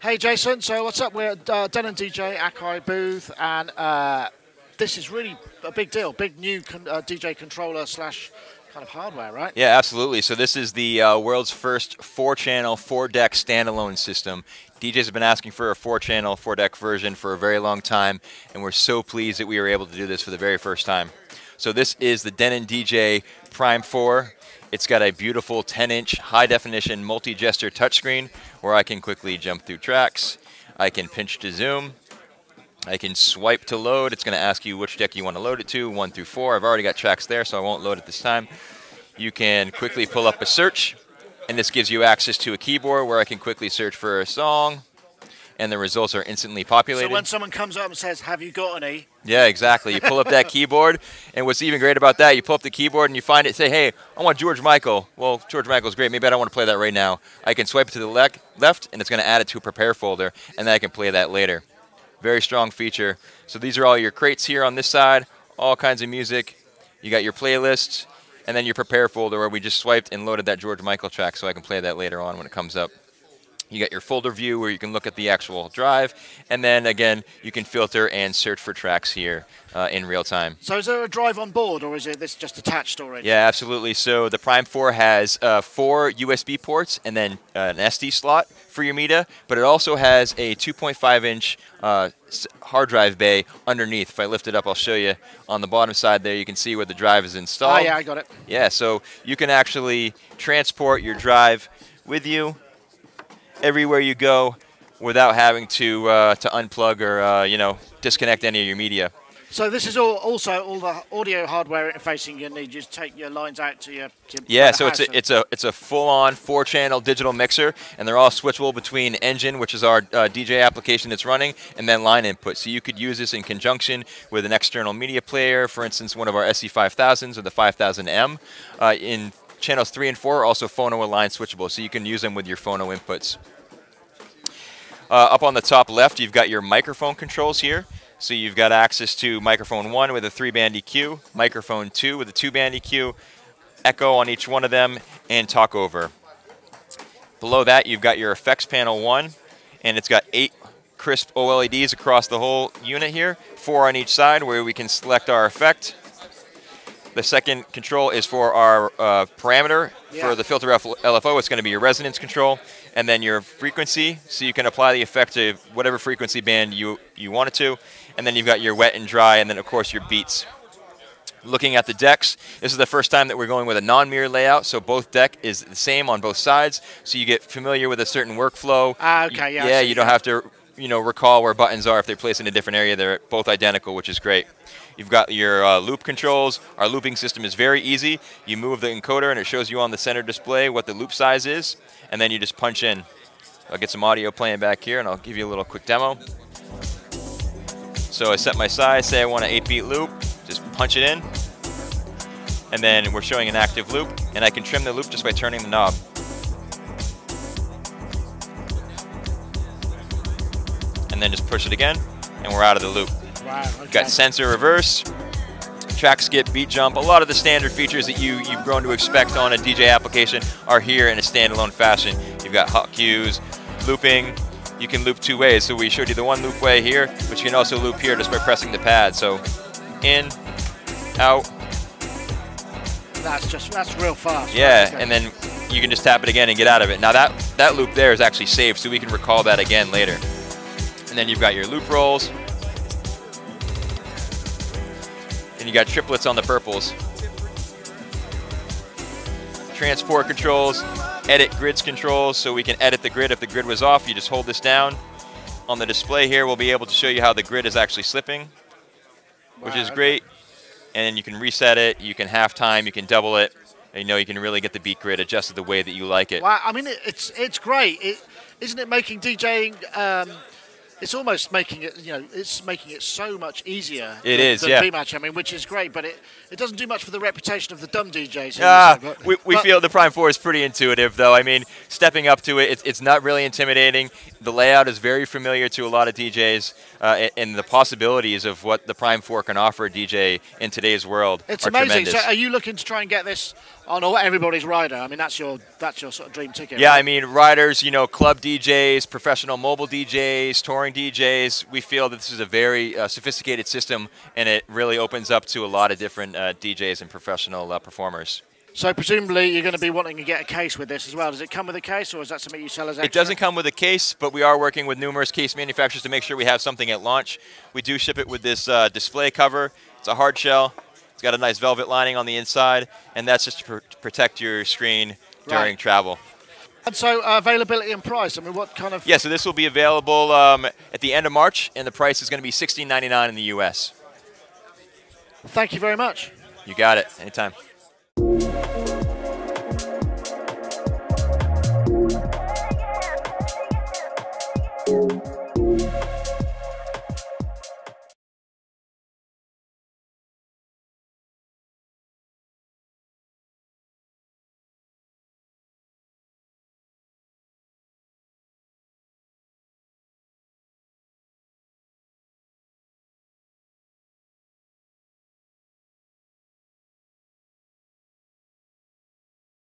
Hey Jason, so what's up? We're at Denon DJ Akai booth, and this is really a big deal, big new DJ controller slash kind of hardware, right? Yeah, absolutely. So this is the world's first 4-channel, 4-deck standalone system. DJs have been asking for a 4-channel, 4-deck version for a very long time, and we're so pleased that we were able to do this for the very first time. So this is the Denon DJ Prime 4. It's got a beautiful 10-inch high-definition multi-gesture touchscreen where I can quickly jump through tracks. I can pinch to zoom. I can swipe to load. It's going to ask you which deck you want to load it to, 1 through 4. I've already got tracks there, so I won't load it this time. You can quickly pull up a search, and this gives you access to a keyboard where I can quickly search for a song, and the results are instantly populated. So when someone comes up and says, "Have you got any?" Yeah, exactly. You pull up that keyboard, and what's even great about that, you pull up the keyboard and you find it, say, hey, I want George Michael. Well, George Michael's great. Maybe I don't want to play that right now. I can swipe it to the left, and it's going to add it to a prepare folder, and then I can play that later. Very strong feature. So these are all your crates here on this side, all kinds of music. You got your playlists, and then your prepare folder where we just swiped and loaded that George Michael track so I can play that later on when it comes up. You got your folder view where you can look at the actual drive, and then again you can filter and search for tracks here in real time. So is there a drive on board, or is this just attached already? Yeah, absolutely. So the Prime 4 has 4 USB ports and then an SD slot for your media, but it also has a 2.5-inch hard drive bay underneath. If I lift it up, I'll show you on the bottom side there. You can see where the drive is installed. Oh yeah, I got it. Yeah, so you can actually transport your drive with you everywhere you go without having to unplug or you know, disconnect any of your media. So this is also all the audio hardware interfacing you need. You just take your lines out to your yeah. So it's a full-on 4-channel digital mixer, and they're all switchable between Engine, which is our DJ application that's running, and then line input. So you could use this in conjunction with an external media player, for instance, one of our SE5000s or the 5000M. In channels 3 and 4 are also phono line switchable, so you can use them with your phono inputs. Up on the top left, you've got your microphone controls here. So you've got access to microphone 1 with a 3-band EQ, microphone 2 with a 2-band EQ, echo on each one of them, and talk over. Below that, you've got your effects panel 1, and it's got 8 crisp OLEDs across the whole unit here, 4 on each side where we can select our effect. The second control is for our parameter. Yeah. For the filter LFO, it's going to be your resonance control, and then your frequency, so you can apply the effect to whatever frequency band you want it to. And then you've got your wet and dry, and then of course your beats. Looking at the decks, this is the first time that we're going with a non-mirror layout, so both deck is the same on both sides, so you get familiar with a certain workflow. Okay, yeah. Yeah, you don't have to, you know, recall where buttons are if they're placed in a different area. They're both identical, which is great. You've got your loop controls. Our looping system is very easy. You move the encoder, and it shows you on the center display what the loop size is, and then you just punch in. I'll get some audio playing back here, and I'll give you a little quick demo. So I set my size, say I want an 8-beat loop, just punch it in, and then we're showing an active loop, and I can trim the loop just by turning the knob. And then just push it again, and we're out of the loop. Wow, okay. Got sensor reverse, track skip, beat jump. A lot of the standard features that you've grown to expect on a DJ application are here in a standalone fashion. You've got hot cues, looping. You can loop 2 ways. So we showed you the one loop way here, but you can also loop here just by pressing the pad. So in, out. That's real fast. Yeah, right? Okay. and then you can just tap it again and get out of it. Now that loop there is actually saved, so we can recall that again later. And then you've got your loop rolls. And you got triplets on the purples. Transport controls, edit grids controls, so we can edit the grid. If the grid was off, you just hold this down. On the display here, we'll be able to show you how the grid is actually slipping, which is great. And then you can reset it, you can half time, you can double it. And, you know, you can really get the beat grid adjusted the way that you like it. Wow, I mean, it's great. Isn't it making DJing it's almost making it, it's making it so much easier. It is, than yeah. B-Match, I mean, which is great, but it doesn't do much for the reputation of the dumb DJs. We feel the Prime 4 is pretty intuitive, though. I mean, stepping up to it, it's not really intimidating. The layout is very familiar to a lot of DJs, and the possibilities of what the Prime 4 can offer a DJ in today's world it's are amazing. tremendous. So are you looking to try and get this on everybody's rider? I mean, that's your sort of dream ticket. Yeah, right? I mean, riders, club DJs, professional mobile DJs, touring DJs, we feel that this is a very sophisticated system, and it really opens up to a lot of different DJs and professional performers. So presumably you're going to be wanting to get a case with this as well. Does it come with a case, or is that something you sell as extra? It doesn't come with a case, but we are working with numerous case manufacturers to make sure we have something at launch. We do ship it with this display cover. It's a hard shell. It's got a nice velvet lining on the inside, and that's just to protect your screen during travel. And so availability and price, I mean, what kind of... Yeah, so this will be available at the end of March, and the price is going to be $16.99 in the U.S. Thank you very much. You got it. Anytime.